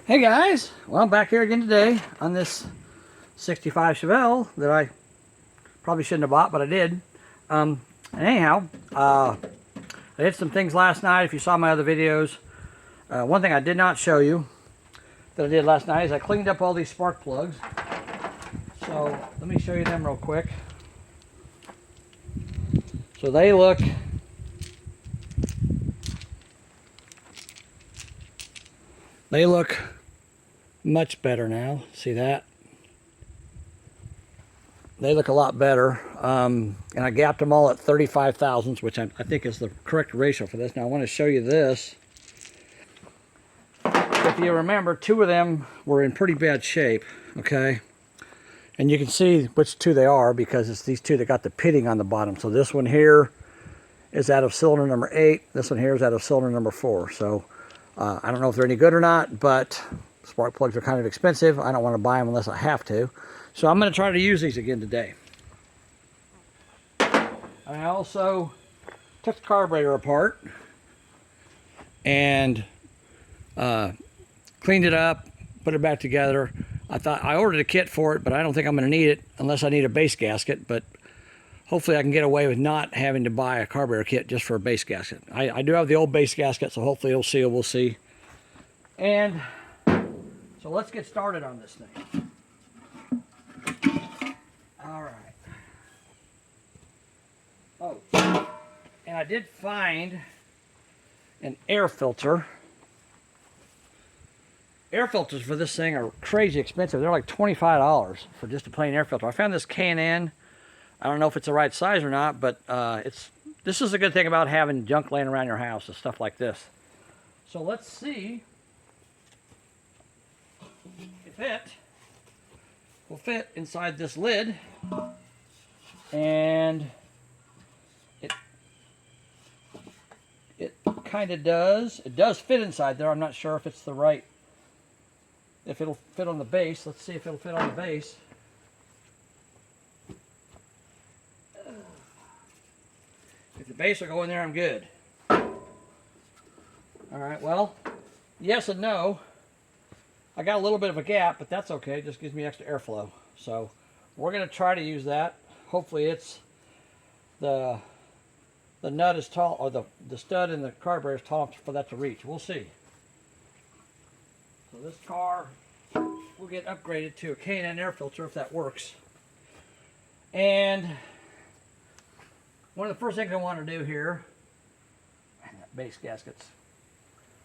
Hey guys, well, I'm back here again today on this 65 Chevelle that I probably shouldn't have bought, but I did. And anyhow, I did some things last night. If you saw my other videos, one thing I did not show you that I did last night is I cleaned up all these spark plugs. So let me show you them real quick. So they look much better now. See that? They look a lot better. And I gapped them all at 35 thousandths, which I think is the correct ratio for this. Now I want to show you this. If you remember, two of them were in pretty bad shape, okay? And you can see which two they are because it's these two that got the pitting on the bottom. So this one here is out of cylinder number 8. This one here is out of cylinder number 4. So I don't know if they're any good or not, but spark plugs are kind of expensive. I don't want to buy them unless I have to. So I'm going to try to use these again today. I also took the carburetor apart and cleaned it up, put it back together. I ordered a kit for it, but I don't think I'm going to need it unless I need a base gasket. But hopefully I can get away with not having to buy a carburetor kit just for a base gasket. I do have the old base gasket, so hopefully it'll seal. We'll see. And so let's get started on this thing. All right. Oh, and I did find an air filter. Air filters for this thing are crazy expensive. They're like $25 for just a plain air filter. I found this K&N. I don't know if it's the right size or not, but this is a good thing about having junk laying around your house and stuff like this. So let's see if it will fit inside this lid. And it kind of does. It does fit inside there. I'm not sure if it's the right, if it'll fit on the base. Let's see if it'll fit on the base. If the base will go in there, I'm good. Alright, well, yes and no. I got a little bit of a gap, but that's okay. It just gives me extra airflow. So we're going to try to use that. Hopefully it's the nut is tall, or the stud in the carburetor is tall enough for that to reach. We'll see. So this car will get upgraded to a K&N air filter if that works. And one of the first things I want to do here, and that base gaskets,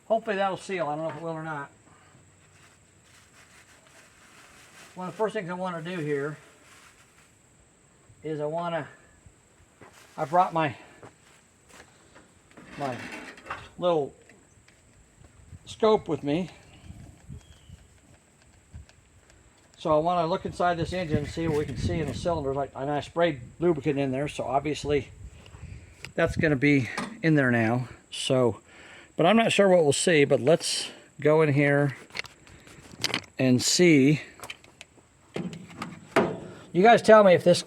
hopefully that'll seal. I don't know if it will or not. One of the first things I want to do here is I brought my little scope with me. So I want to look inside this engine and see what we can see in the cylinders. And I sprayed lubricant in there, so obviously that's going to be in there now. So, but I'm not sure what we'll see. But let's go in here and see. You guys tell me if this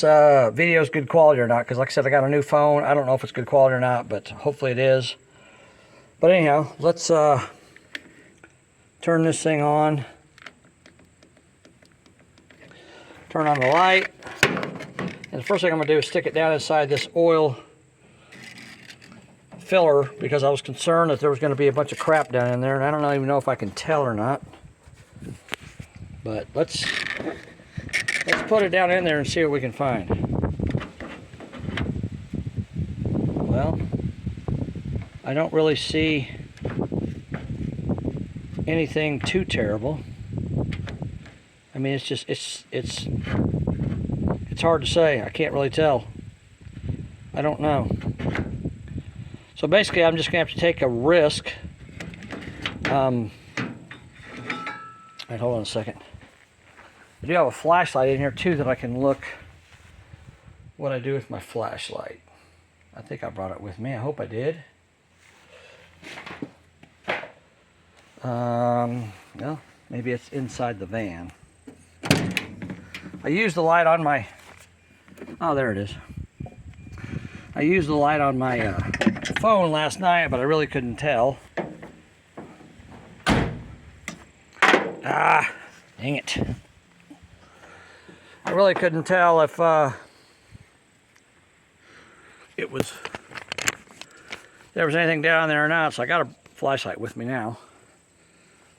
video is good quality or not. Because like I said, I got a new phone. I don't know if it's good quality or not, but hopefully it is. But anyhow, let's turn this thing on. Turn on the light, and the first thing I'm going to do is stick it down inside this oil filler because I was concerned that there was going to be a bunch of crap down in there, and I don't even know if I can tell or not. But let's put it down in there and see what we can find. Well, I don't really see anything too terrible. I mean, it's just, it's hard to say. I can't really tell. I don't know. So basically, I'm just going to have to take a risk. All right, hold on a second. I do have a flashlight in here, too, that I can look what I do with my flashlight. I think I brought it with me. I hope I did. Well, maybe it's inside the van. I used the light on my, oh, there it is. I used the light on my phone last night, but I really couldn't tell. Ah, dang it. I really couldn't tell if it was, there was anything down there or not, so I got a flashlight with me now.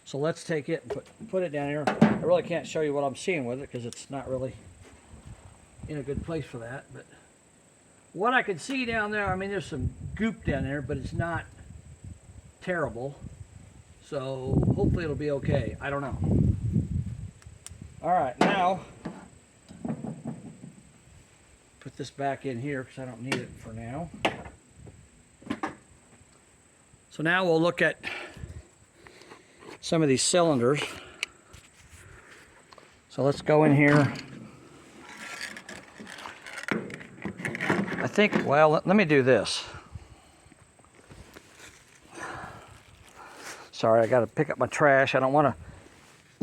So let's take it and put it down here. I really can't show you what I'm seeing with it because it's not really in a good place for that. But what I can see down there, I mean, there's some goop down there, but it's not terrible. So hopefully it'll be okay. I don't know. All right, now put this back in here because I don't need it for now. So now we'll look at some of these cylinders. So let's go in here. I think, well, let me do this. Sorry, I got to pick up my trash. I don't want to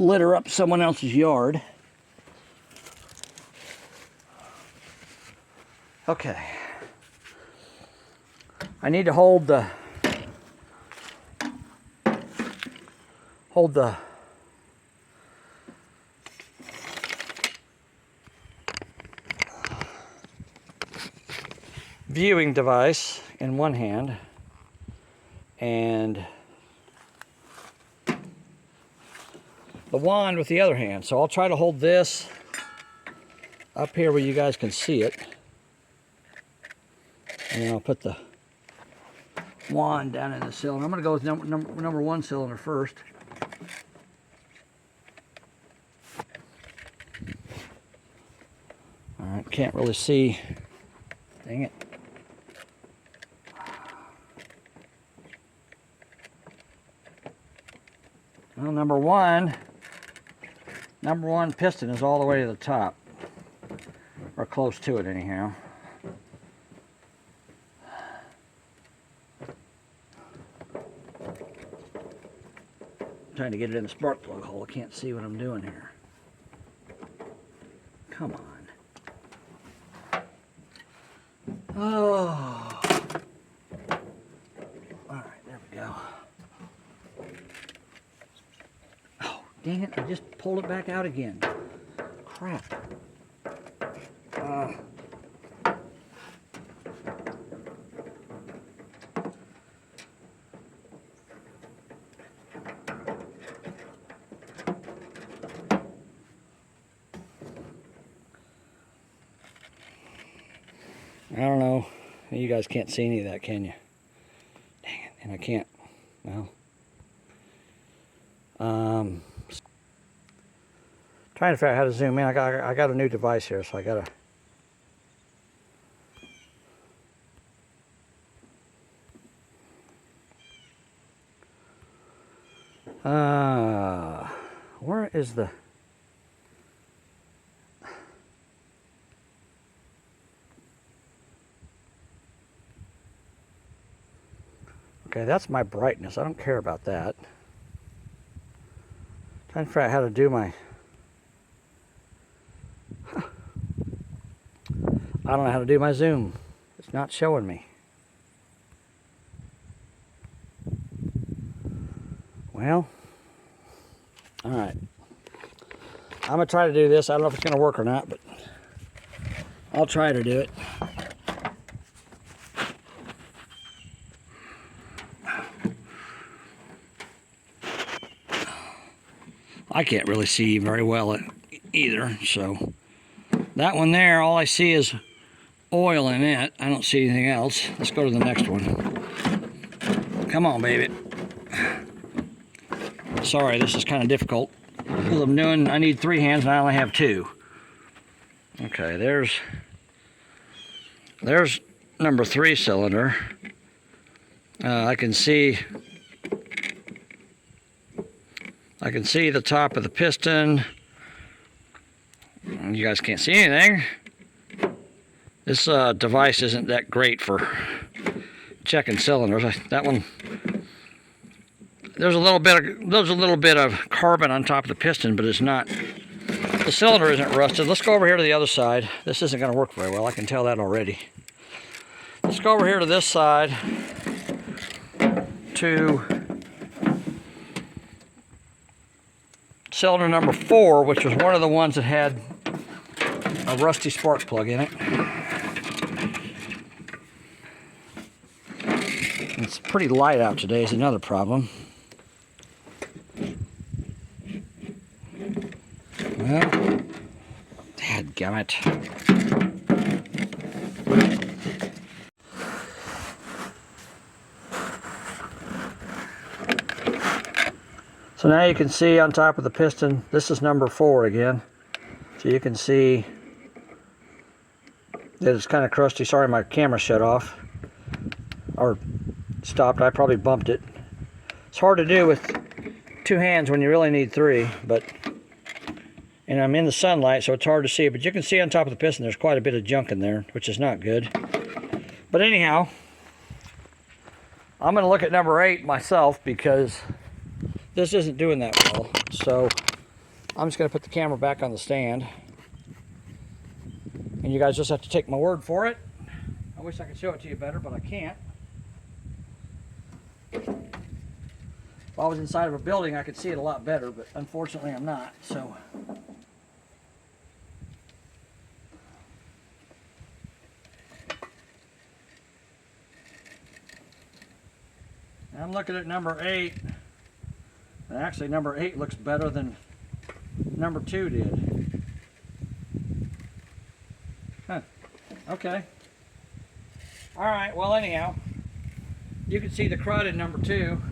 litter up someone else's yard. Okay. I need to hold the viewing device in one hand and the wand with the other hand. So I'll try to hold this up here where you guys can see it. And then I'll put the wand down in the cylinder. I'm going to go with number one cylinder first. Alright, can't really see. Dang it. Well, number one piston is all the way to the top. Or close to it anyhow. Trying to get it in the spark plug hole. I can't see what I'm doing here. Come on. Oh. Alright, there we go. Oh, dang it, I just pulled it back out again. Crap. I don't know. You guys can't see any of that, can you? Dang it. And I can't. Well. Trying to figure out how to zoom in. I got a new device here, so I gotta. Where is the? Okay, that's my brightness. I don't care about that. Trying to figure out how to do my... I don't know how to do my zoom. It's not showing me. Well, alright. I'm going to try to do this. I don't know if it's going to work or not, but I'll try to do it. I can't really see very well either, so that one there, all I see is oil in it. I don't see anything else. Let's go to the next one. Come on, baby. Sorry, this is kind of difficult. Because I'm doing, I need 3 hands and I only have 2. Okay, there's number 3 cylinder. I can see the top of the piston. You guys can't see anything. This device isn't that great for checking cylinders. That one, there's a little bit of carbon on top of the piston, but it's not. The cylinder isn't rusted. Let's go over here to the other side. This isn't going to work very well. I can tell that already. Let's go over here to this side to cylinder number 4, which was one of the ones that had a rusty spark plug in it. It's pretty light out today is another problem. Well, dadgummit. So now you can see on top of the piston, this is number 4 again. So you can see that it's kind of crusty. Sorry, my camera shut off or stopped. I probably bumped it. It's hard to do with 2 hands when you really need 3, but and I'm in the sunlight, so it's hard to see. But you can see on top of the piston, there's quite a bit of junk in there, which is not good. But anyhow, I'm going to look at number 8 myself because this isn't doing that well. So I'm just going to put the camera back on the stand. And you guys just have to take my word for it. I wish I could show it to you better, but I can't. If I was inside of a building, I could see it a lot better, but unfortunately I'm not. So I'm looking at number 8. And actually number 8 looks better than number 2 did. Huh. Okay. Alright, well anyhow, you can see the crud in number 2.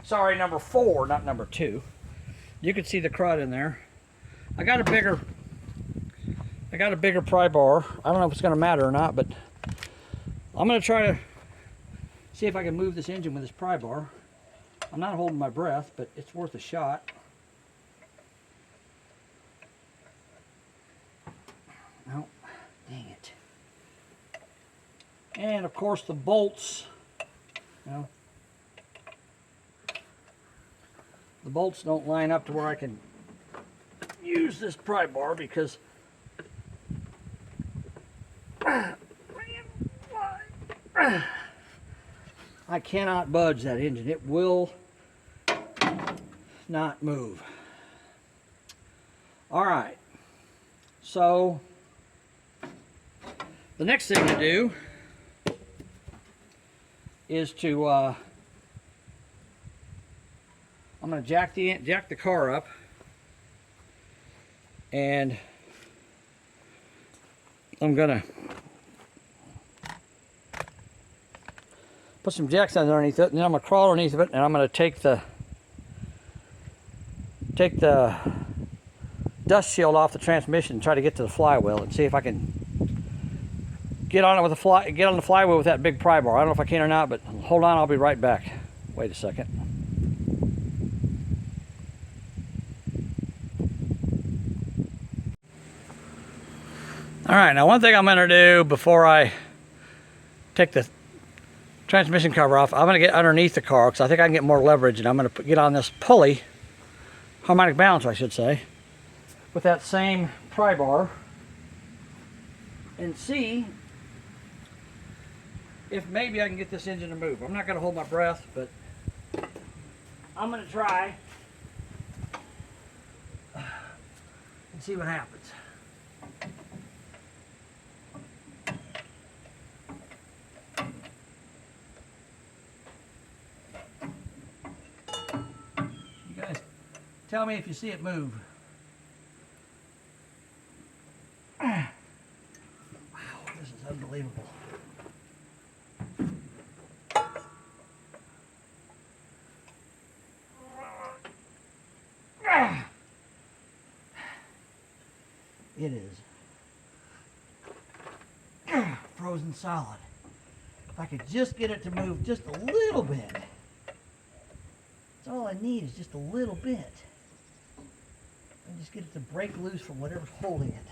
Sorry, number 4, not number 2. You can see the crud in there. I got a bigger pry bar. I don't know if it's going to matter or not, but I'm going to try to see if I can move this engine with this pry bar. I'm not holding my breath, but it's worth a shot. Oh, dang it. And of course the bolts, you know, the bolts don't line up to where I can use this pry bar because I cannot budge that engine. It will not move. All right. So the next thing to do is to I'm going to jack the car up, and I'm going to put some jacks underneath it, and then I'm going to crawl underneath of it, and I'm going to take the dust shield off the transmission and try to get to the flywheel and see if I can get on it with get on the flywheel with that big pry bar. I don't know if I can or not, but hold on, I'll be right back. Wait a second. All right, now one thing I'm going to do before I take the transmission cover off, I'm going to get underneath the car because I think I can get more leverage, and I'm going to get on this pulley, harmonic balance I should say, with that same pry bar and see if maybe I can get this engine to move. I'm not going to hold my breath, but I'm going to try and see what happens. You guys tell me if you see it move. Wow, this is unbelievable. It is frozen solid. If I could just get it to move just a little bit. That's all I need is just a little bit. And just get it to break loose from whatever's holding it.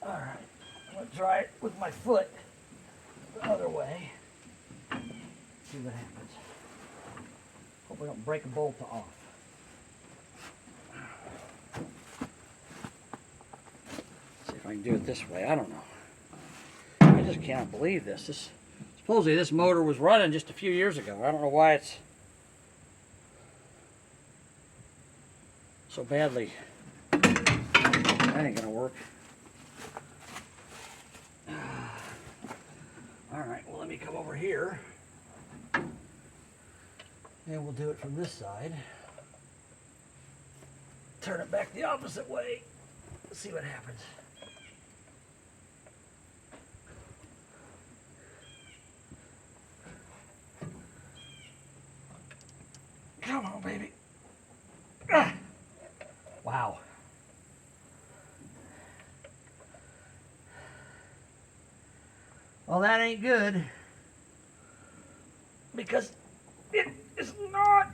Alright, I'm going to try it with my foot the other way. See what happens. Hope I don't break a bolt off. See if I can do it this way. I don't know. I just can't believe this. Supposedly this motor was running just a few years ago. I don't know why it's so badly. That ain't gonna work. Alright, well let me come over here. And we'll do it from this side. Turn it back the opposite way. Let's see what happens. Come on, baby. Ah. Wow. Well, that ain't good. Because it is not.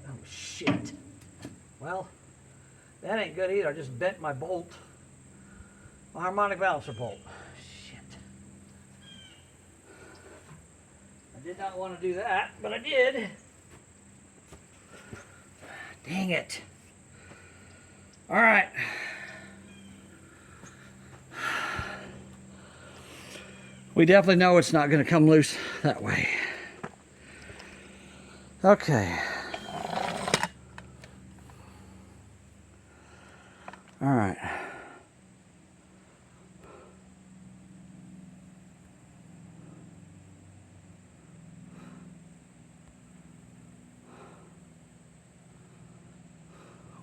Oh, shit. Well, that ain't good either. I just bent my bolt. My harmonic balancer bolt. Shit. I did not want to do that, but I did. Dang it. All right. We definitely know it's not going to come loose that way. Okay. All right.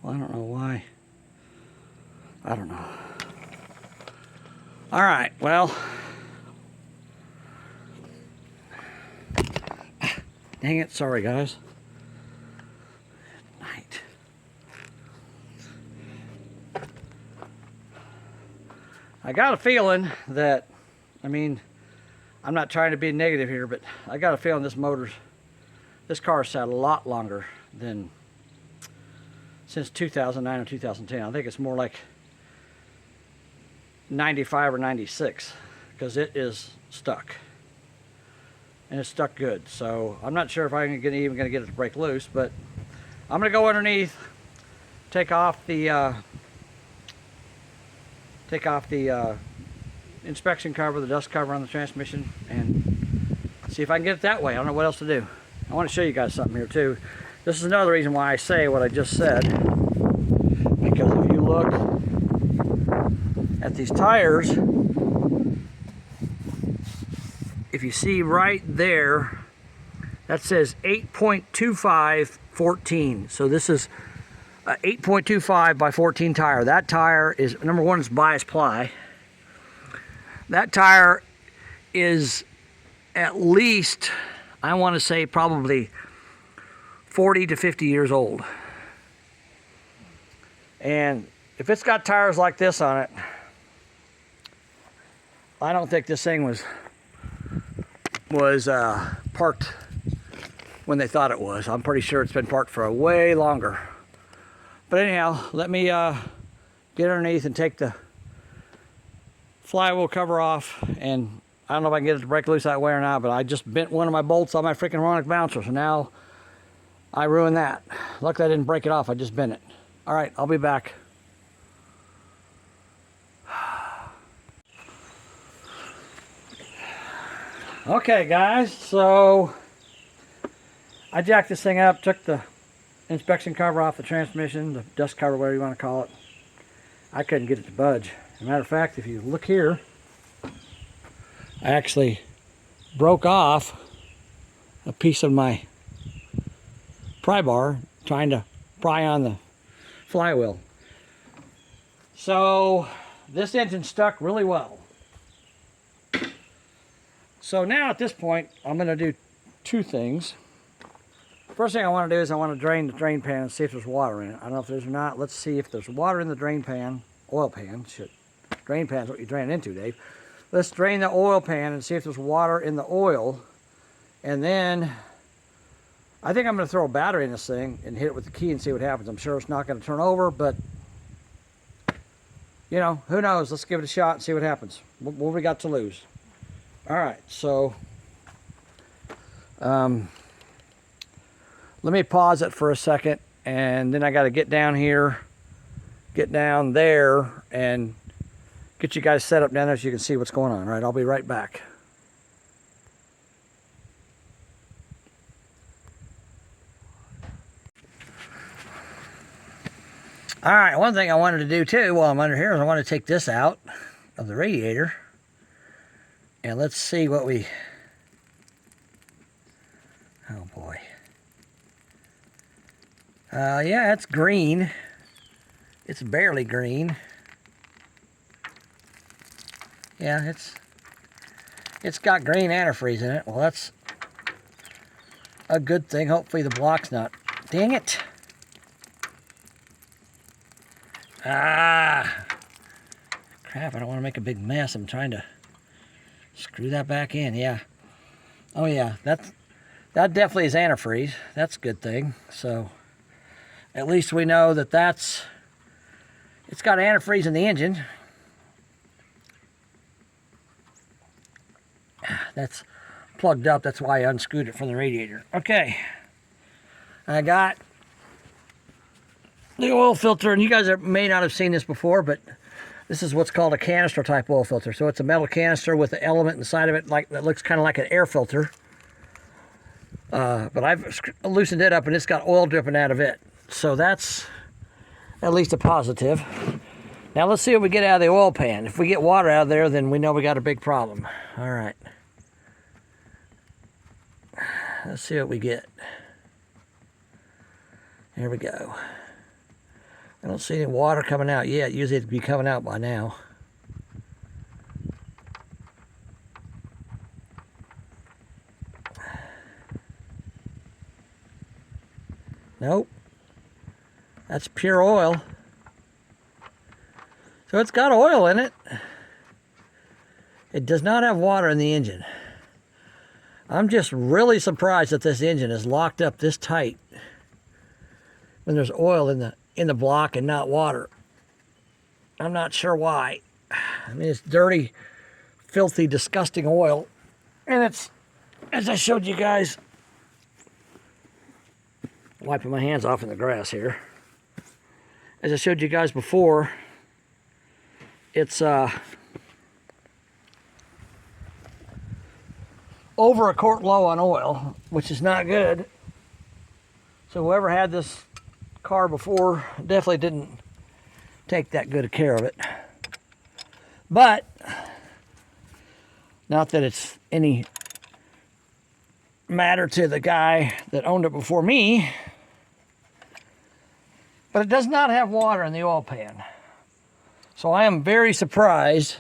Well, I don't know why. I don't know. All right, well. Dang it, sorry guys. Good night. I got a feeling that, I mean, I'm not trying to be negative here, but I got a feeling this car's sat a lot longer than since 2009 or 2010. I think it's more like 95 or 96 because it is stuck. And it's stuck good. So I'm not sure if I'm even going to get it to break loose, but I'm going to go underneath, take off the inspection cover, the dust cover on the transmission, and see if I can get it that way. I don't know what else to do. I want to show you guys something here too. This is another reason why I say what I just said, because if you look at these tires, if you see right there, that says 8.25 14. So this is a 8.25 by 14 tire. That tire is, number one, it's bias ply. That tire is at least, I want to say probably 40 to 50 years old. And if it's got tires like this on it, I don't think this thing was parked when they thought it was. I'm pretty sure it's been parked for a way longer. But anyhow, let me get underneath and take the flywheel cover off, and I don't know if I can get it to break loose that way or not, but I just bent one of my bolts on my freaking harmonic bouncer, so now I ruined that. Luckily I didn't break it off, I just bent it. All right, I'll be back. Okay guys, so I jacked this thing up, took the inspection cover off the transmission, the dust cover, whatever you want to call it. I couldn't get it to budge. As a matter of fact, if you look here, I actually broke off a piece of my pry bar trying to pry on the flywheel. So this engine stuck really well. So now at this point, I'm going to do two things. First thing I want to do is I want to drain the drain pan and see if there's water in it. I don't know if there's or not. Let's see if there's water in the drain pan, oil pan. Shit. Drain pan is what you drain it into, Dave. Let's drain the oil pan and see if there's water in the oil. And then I think I'm going to throw a battery in this thing and hit it with the key and see what happens. I'm sure it's not going to turn over, but you know, who knows? Let's give it a shot and see what happens. What we got to lose? All right, so let me pause it for a second, and then I got to get down here, get down there, and get you guys set up down there so you can see what's going on. All right, I'll be right back. All right, one thing I wanted to do too while I'm under here is I want to take this out of the radiator, and let's see what we, oh boy. Yeah, it's green. It's barely green. Yeah, it's got green antifreeze in it. Well, that's a good thing. Hopefully the block's not, dang it. Ah, crap, I don't want to make a big mess. I'm trying to screw that back in, yeah. Oh yeah, that definitely is antifreeze. That's a good thing. So at least we know that it's got antifreeze in the engine. That's plugged up, that's why I unscrewed it from the radiator. Okay, I got the oil filter, and you guys may not have seen this before, but this is what's called a canister type oil filter. So it's a metal canister with an element inside of it that looks kind of like an air filter. But I've loosened it up and it's got oil dripping out of it. So that's at least a positive. Now let's see what we get out of the oil pan. If we get water out of there, then we know we got a big problem. All right. Let's see what we get. Here we go. I don't see any water coming out yet. Usually it'd be coming out by now. Nope. That's pure oil. So it's got oil in it. It does not have water in the engine. I'm just really surprised that this engine is locked up this tight when there's oil in the block and not water. I'm not sure why. I mean, it's dirty, filthy, disgusting oil. And it's, as I showed you guys, wiping my hands off in the grass here. As I showed you guys before, it's over a quart low on oil, which is not good. So whoever had this car before definitely didn't take that good a care of it. But not that it's any matter to the guy that owned it before me, but it does not have water in the oil pan. So I am very surprised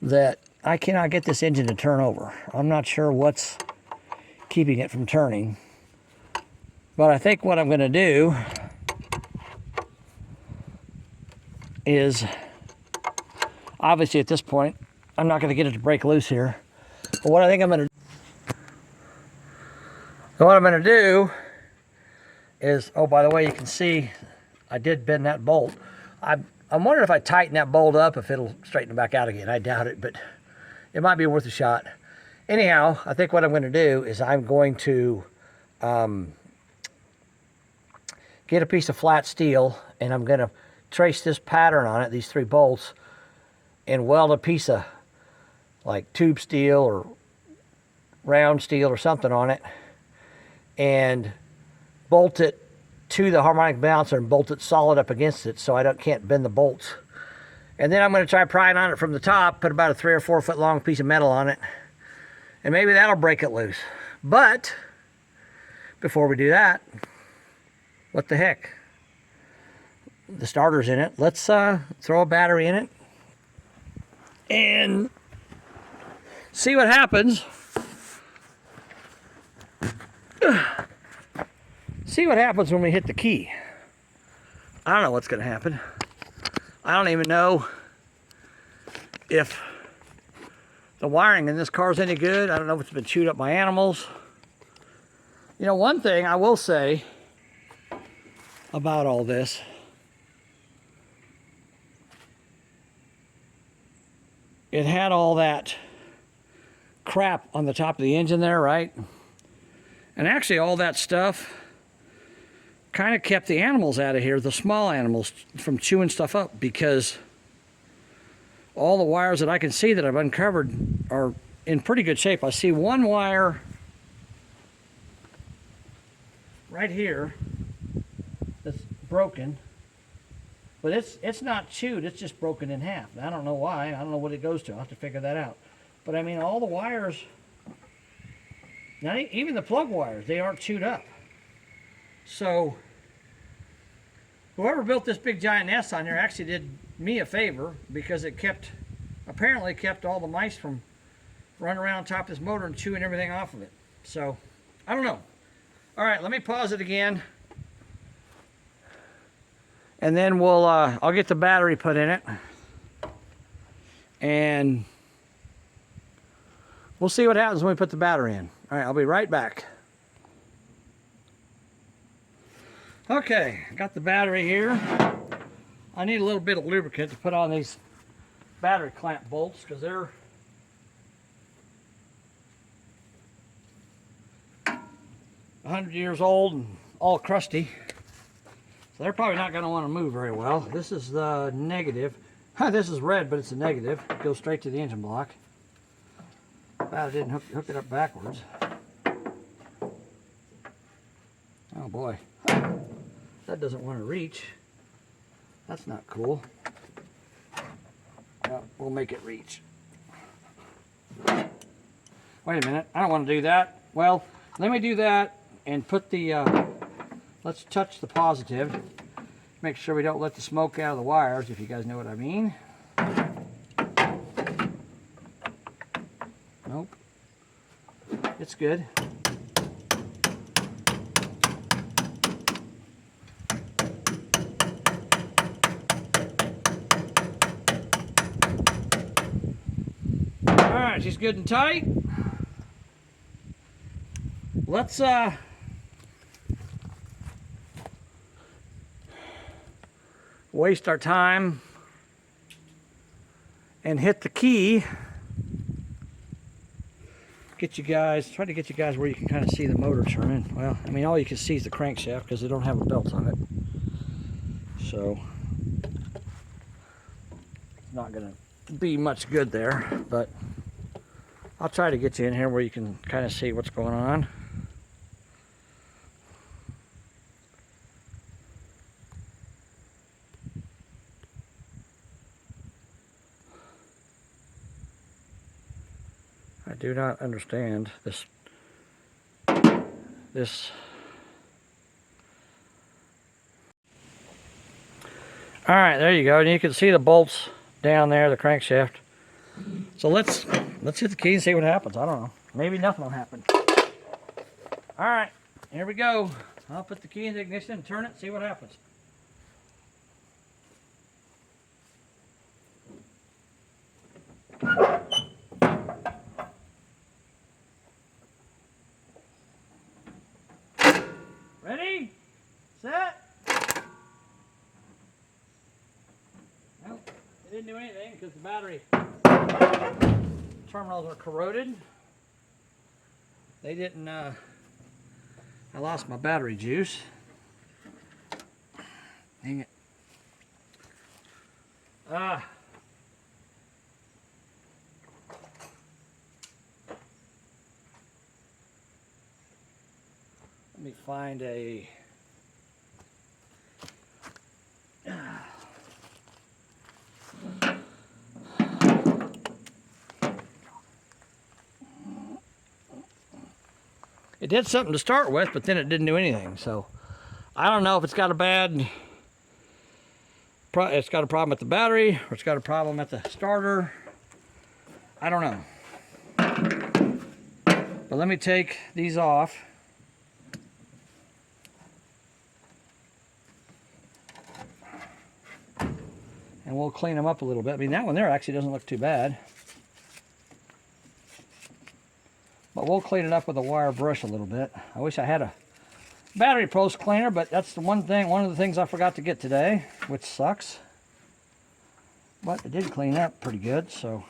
that I cannot get this engine to turn over. I'm not sure what's keeping it from turning. But I think what I'm going to do is, obviously at this point, I'm not going to get it to break loose here. But what I think I'm going to do is, oh, by the way, you can see I did bend that bolt. I'm wondering if I tighten that bolt up, if it'll straighten it back out again. I doubt it, but it might be worth a shot. Anyhow, I think what I'm going to do is I'm going to get a piece of flat steel, and I'm going to trace this pattern on it, these 3 bolts, and weld a piece of like tube steel or round steel or something on it, and bolt it to the harmonic balancer and bolt it solid up against it so I can't bend the bolts. And then I'm going to try prying on it from the top, put about a 3 or 4 foot long piece of metal on it, and maybe that'll break it loose. But before we do that, what the heck? The starter's in it. Let's throw a battery in it and see what happens. See what happens when we hit the key. I don't know what's going to happen. I don't even know if the wiring in this car is any good. I don't know if it's been chewed up by animals. You know, one thing I will say about all this it had all that crap on the top of the engine there, right? And actually all that stuff kind of kept the animals out of here, the small animals, from chewing stuff up, because all the wires that I can see that I've uncovered are in pretty good shape. I see one wire right here that's broken, but it's not chewed, it's just broken in half. I don't know why, I don't know what it goes to, I'll have to figure that out. But I mean, all the wires, not even the plug wires, they aren't chewed up. So whoever built this big giant nest on here actually did me a favor, because it apparently kept all the mice from running around on top of this motor and chewing everything off of it. So I don't know. All right, let me pause it again, and then I'll get the battery put in it, and we'll see what happens when we put the battery in. All right, I'll be right back. Okay, got the battery here. I need a little bit of lubricant to put on these battery clamp bolts, because they're 100 years old and all crusty. So they're probably not going to want to move very well. This is the negative. This is red, but it's a negative. It goes straight to the engine block. I didn't hook it up backwards. Oh boy. That doesn't want to reach. That's not cool. Well, we'll make it reach. Wait a minute. I don't want to do that. Well, let me do that and put the... let's touch the positive. Make sure we don't let the smoke out of the wires, if you guys know what I mean. Nope. It's good. Alright, she's good and tight. Let's waste our time and hit the key. Try to get you guys where you can kind of see the motor turning. Well, I mean, all you can see is the crankshaft because they don't have a belt on it. So it's not going to be much good there, but I'll try to get you in here where you can kind of see what's going on. I do not understand this. All right, there you go. And you can see the bolts down there, the crankshaft. So let's hit the key and see what happens. I don't know. Maybe nothing will happen. All right, here we go. I'll put the key in the ignition and turn it, see what happens. Ready? Set? Nope, it didn't do anything because the battery terminals are corroded. They didn't, I lost my battery juice. Dang it. Let me find a... It did something to start with, but then it didn't do anything. So I don't know if it's got a problem with the battery, or it's got a problem at the starter. I don't know. But let me take these off. And we'll clean them up a little bit. I mean, that one there actually doesn't look too bad. But we'll clean it up with a wire brush a little bit. I wish I had a battery post cleaner, but that's the one of the things I forgot to get today, which sucks. But it did clean up pretty good, so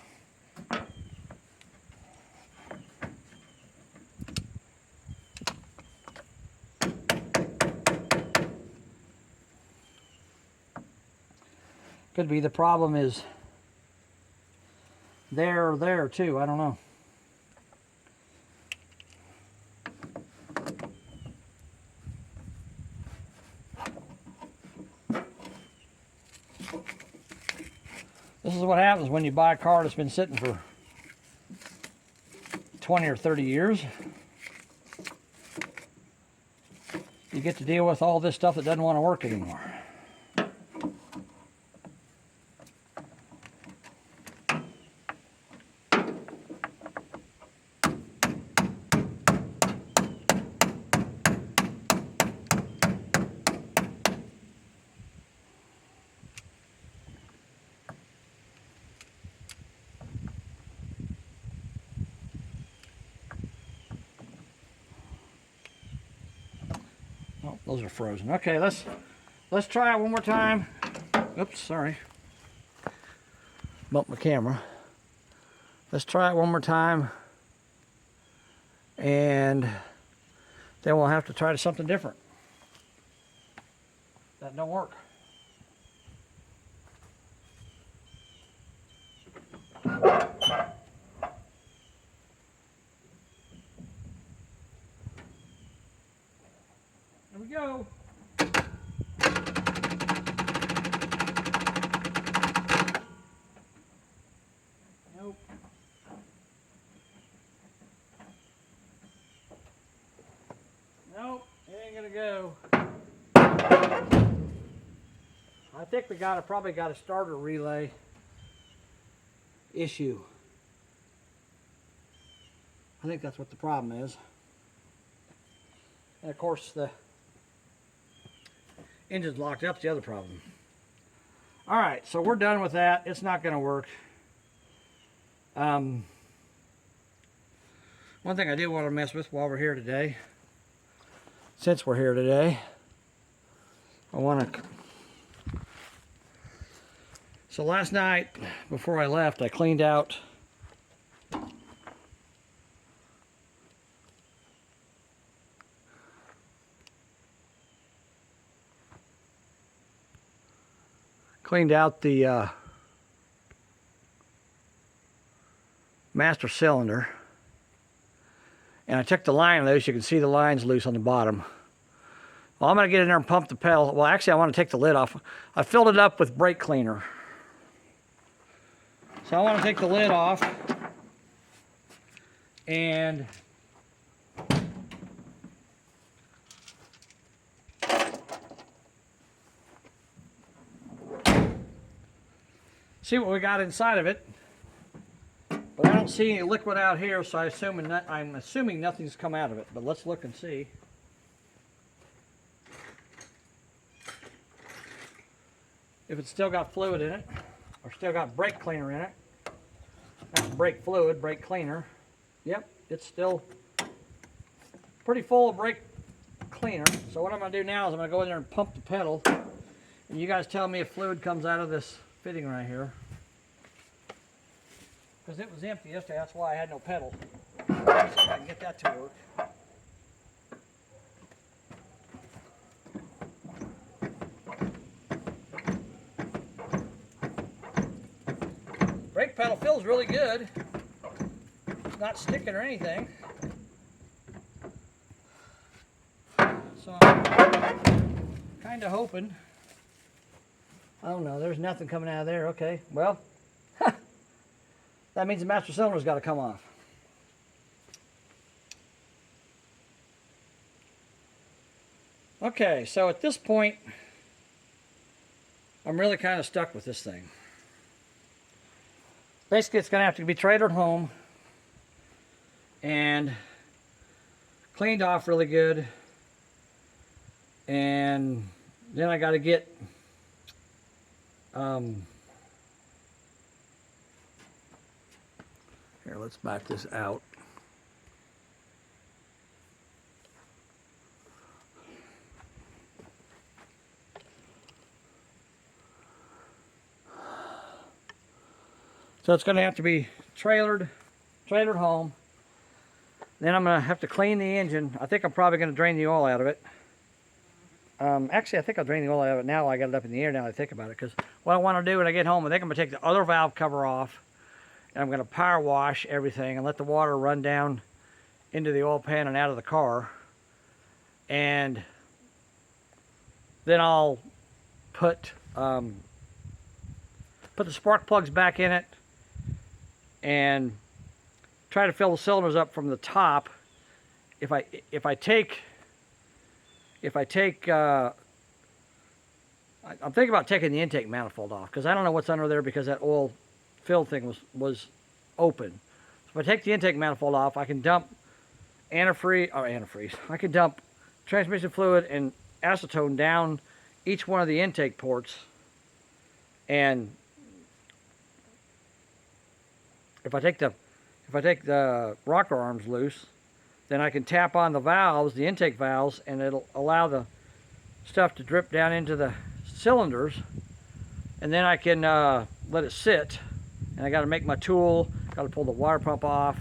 Could be the problem is there or there too, I don't know. This is what happens when you buy a car that's been sitting for 20 or 30 years. You get to deal with all this stuff that doesn't want to work anymore. Oh, those are frozen. Okay, let's try it one more time. Oops, sorry. Bumped my camera. Let's try it one more time, and then we'll have to try something different. That don't work. There we go. Nope. Nope, it ain't gonna go. I think we probably got a starter relay issue. I think that's what the problem is. And of course the engine's locked up's the other problem. Alright, so we're done with that. It's not gonna work. One thing I do want to mess with while we're here today, since we're here today, I want to. So last night, before I left, I cleaned out the master cylinder, and I took the line loose. You can see the lines loose on the bottom. Well, I'm going to get in there and pump the pedal. Well, actually, I want to take the lid off. I filled it up with brake cleaner. So I want to take the lid off and see what we got inside of it. But I don't see any liquid out here, so I'm assuming nothing's come out of it. But let's look and see. If it's still got fluid in it, or still got brake cleaner in it. Not brake fluid, brake cleaner. Yep, it's still pretty full of brake cleaner. So what I'm going to do now is I'm going to go in there and pump the pedal. And you guys tell me if fluid comes out of this fitting right here. Because it was empty yesterday, that's why I had no pedal. Let's see if I can get that to work. Brake pedal feels really good. It's not sticking or anything. So I'm kind of hoping. Oh no, there's nothing coming out of there. Okay, well, that means the master cylinder's got to come off. Okay, so at this point, I'm really kind of stuck with this thing. Basically, it's going to have to be trailered home and cleaned off really good. And then I got to get here, let's back this out. So it's going to have to be trailered home. Then I'm going to have to clean the engine. I think I'm probably going to drain the oil out of it. Actually, I think I'll drain the oil out of it now. I got it up in the air now that I think about it. Because what I want to do when I get home, I think I'm going to take the other valve cover off. And I'm going to power wash everything and let the water run down into the oil pan and out of the car. And then I'll put the spark plugs back in it and try to fill the cylinders up from the top. If I take I'm thinking about taking the intake manifold off because I don't know what's under there because that oil fill thing was open. So if I take the intake manifold off, I can dump antifreeze. I can dump transmission fluid and acetone down each one of the intake ports, and if I take the rocker arms loose, then I can tap on the valves, the intake valves, and it'll allow the stuff to drip down into the cylinders, and then I can let it sit. And I got to make my tool, got to pull the water pump off,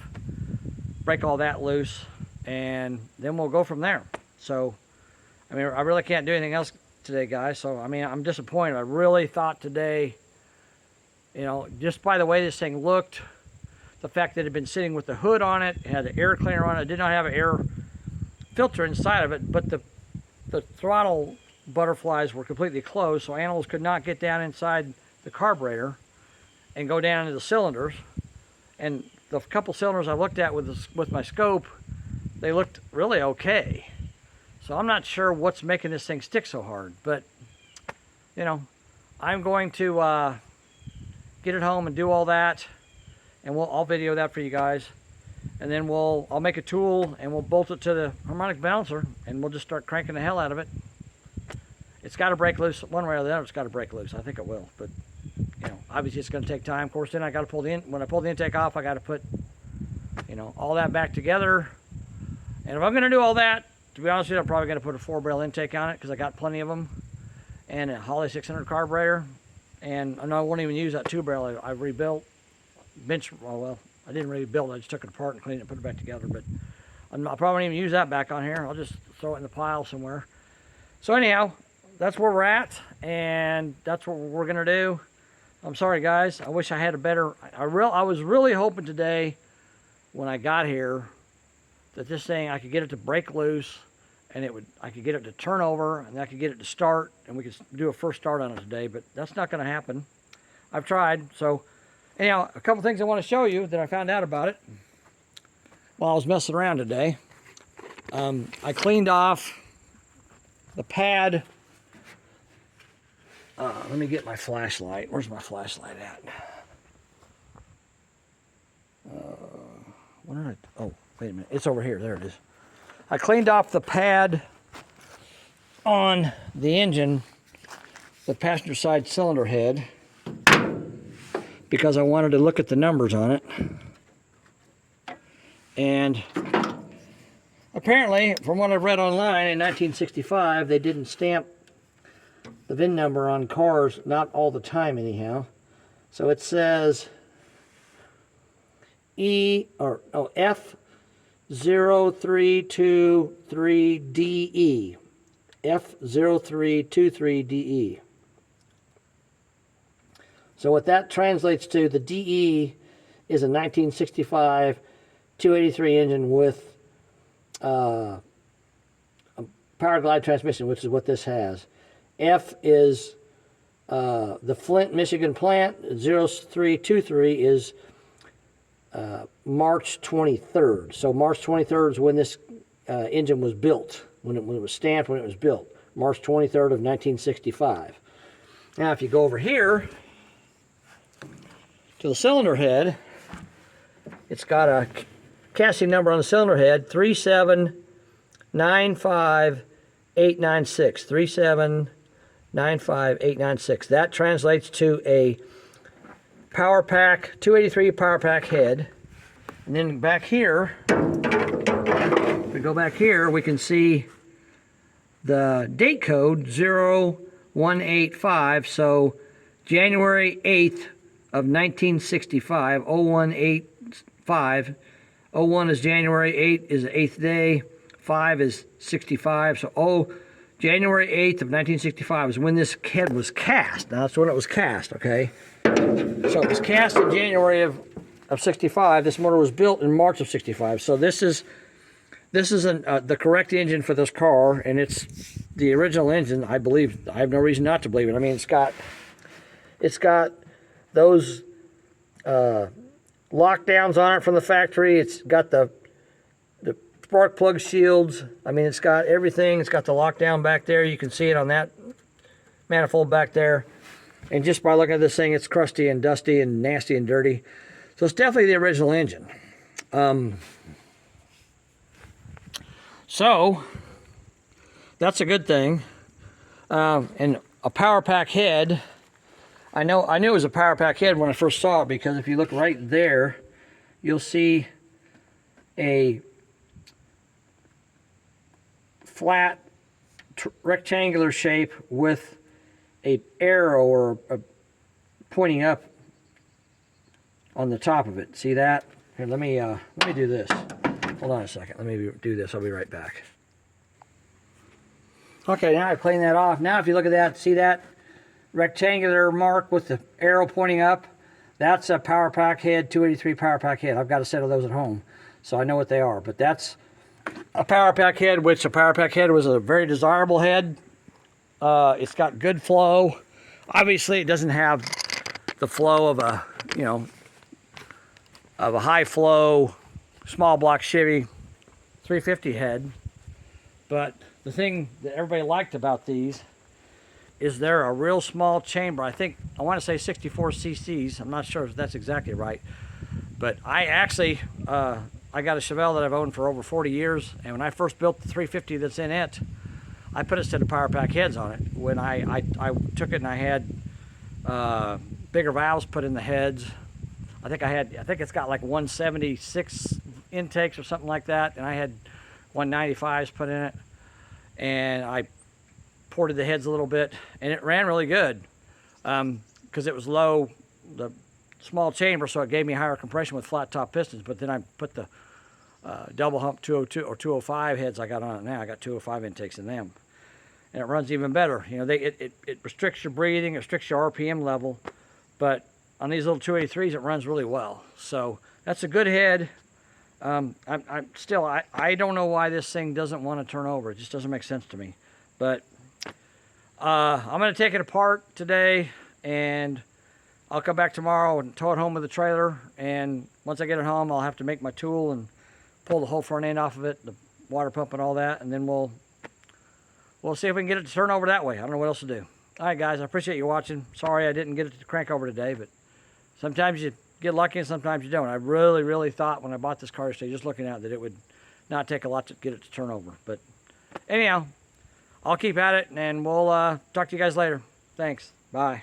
break all that loose, and then we'll go from there. So, I mean, I really can't do anything else today, guys. So, I mean, I'm disappointed. I really thought today, you know, just by the way this thing looked, the fact that it had been sitting with the hood on it, it had the air cleaner on it, did not have an air filter inside of it, but the throttle butterflies were completely closed, so animals could not get down inside the carburetor and go down into the cylinders. And the couple cylinders I looked at with my scope, they looked really okay. So I'm not sure what's making this thing stick so hard, but you know, I'm going to get it home and do all that, and I'll video that for you guys, and then I'll make a tool and we'll bolt it to the harmonic balancer and we'll just start cranking the hell out of it. It's got to break loose one way or the other. It's got to break loose. I think it will, but you know, obviously it's going to take time. Of course, then I got to when I pull the intake off, I got to put, you know, all that back together. And if I'm going to do all that, to be honest with you, I'm probably going to put a 4-barrel intake on it because I got plenty of them, and a Holley 600 carburetor. And I know I won't even use that 2-barrel. I rebuilt well, I didn't rebuild it. I just took it apart and cleaned it and put it back together. But I'll probably won't even use that back on here. I'll just throw it in the pile somewhere. So anyhow, that's where we're at, and that's what we're going to do. I'm sorry, guys. I wish I had a better... I was really hoping today when I got here that this thing, I could get it to break loose, and I could get it to turn over, and I could get it to start, and we could do a first start on it today, but that's not going to happen. I've tried. So anyhow, a couple things I want to show you that I found out about it while I was messing around today. I cleaned off the pad. Let me get my flashlight. Where's my flashlight at? Oh, wait a minute. It's over here. There it is. I cleaned off the pad on the engine, the passenger side cylinder head, because I wanted to look at the numbers on it. And apparently, from what I've read online, in 1965, they didn't stamp the VIN number on cars, not all the time anyhow. So it says F0323DE. F0323DE. So what that translates to, the DE is a 1965 283 engine with a power glide transmission, which is what this has. F is the Flint, Michigan plant. 0323 is March 23rd. So March 23rd is when this engine was built, when it was stamped, when it was built. March 23rd of 1965. Now if you go over here to the cylinder head, it's got a casting number on the cylinder head, 3795896. 3795896. That translates to a Power Pack 283 Power Pack head. And then back here, if we go back here, we can see the date code 0185. So January 8th of 1965, 0185. 01 is January, 8 is the 8th day, 5 is 65. So January 8th of 1965 is when this head was cast. Now that's when it was cast, okay? So it was cast in January of 65. This motor was built in March of 65. So this is the correct engine for this car, and it's the original engine, I believe. I have no reason not to believe it. I mean, it's got those lockdowns on it from the factory. It's got the spark plug shields. I mean, it's got everything. It's got the lockdown back there. You can see it on that manifold back there. And just by looking at this thing, it's crusty and dusty and nasty and dirty. So it's definitely the original engine. So that's a good thing. And a power pack head. I knew it was a power pack head when I first saw it, because if you look right there, you'll see a flat rectangular shape with a arrow or a pointing up on the top of it. See that? Here, let me do this. Hold on a second. Let me do this. I'll be right back. Okay, now I clean that off. Now if you look at that, see that rectangular mark with the arrow pointing up? That's a power pack head, 283 power pack head. I've got a set of those at home, so I know what they are. But that's a power pack head, which a power pack head was a very desirable head. It's got good flow. Obviously, it doesn't have the flow of a, of a high flow small block Chevy 350 head. But the thing that everybody liked about these is they're a real small chamber. I want to say 64 cc's. I'm not sure if that's exactly right. But I actually, I got a Chevelle that I've owned for over 40 years. And when I first built the 350 that's in it, I put a set of power pack heads on it. When I took it and I had bigger valves put in the heads. I think it's got like 176 intakes or something like that. And I had 195s put in it. And I ported the heads a little bit, and it ran really good because it was low, the small chamber, so it gave me higher compression with flat top pistons. But then I put the double hump 202 or 205 heads I got on it now. I got 205 intakes in them, and it runs even better. It restricts your breathing, it restricts your RPM level, but on these little 283s it runs really well. So that's a good head. I don't know why this thing doesn't want to turn over. It just doesn't make sense to me. But I'm going to take it apart today, and I'll come back tomorrow and tow it home with the trailer. And once I get it home, I'll have to make my tool and pull the whole front end off of it, the water pump and all that, and then we'll see if we can get it to turn over that way. I don't know what else to do. All right, guys, I appreciate you watching. Sorry I didn't get it to crank over today, but sometimes you get lucky and sometimes you don't. I really, really thought when I bought this car today, just looking at it, that it would not take a lot to get it to turn over. But anyhow, I'll keep at it, and we'll talk to you guys later. Thanks. Bye.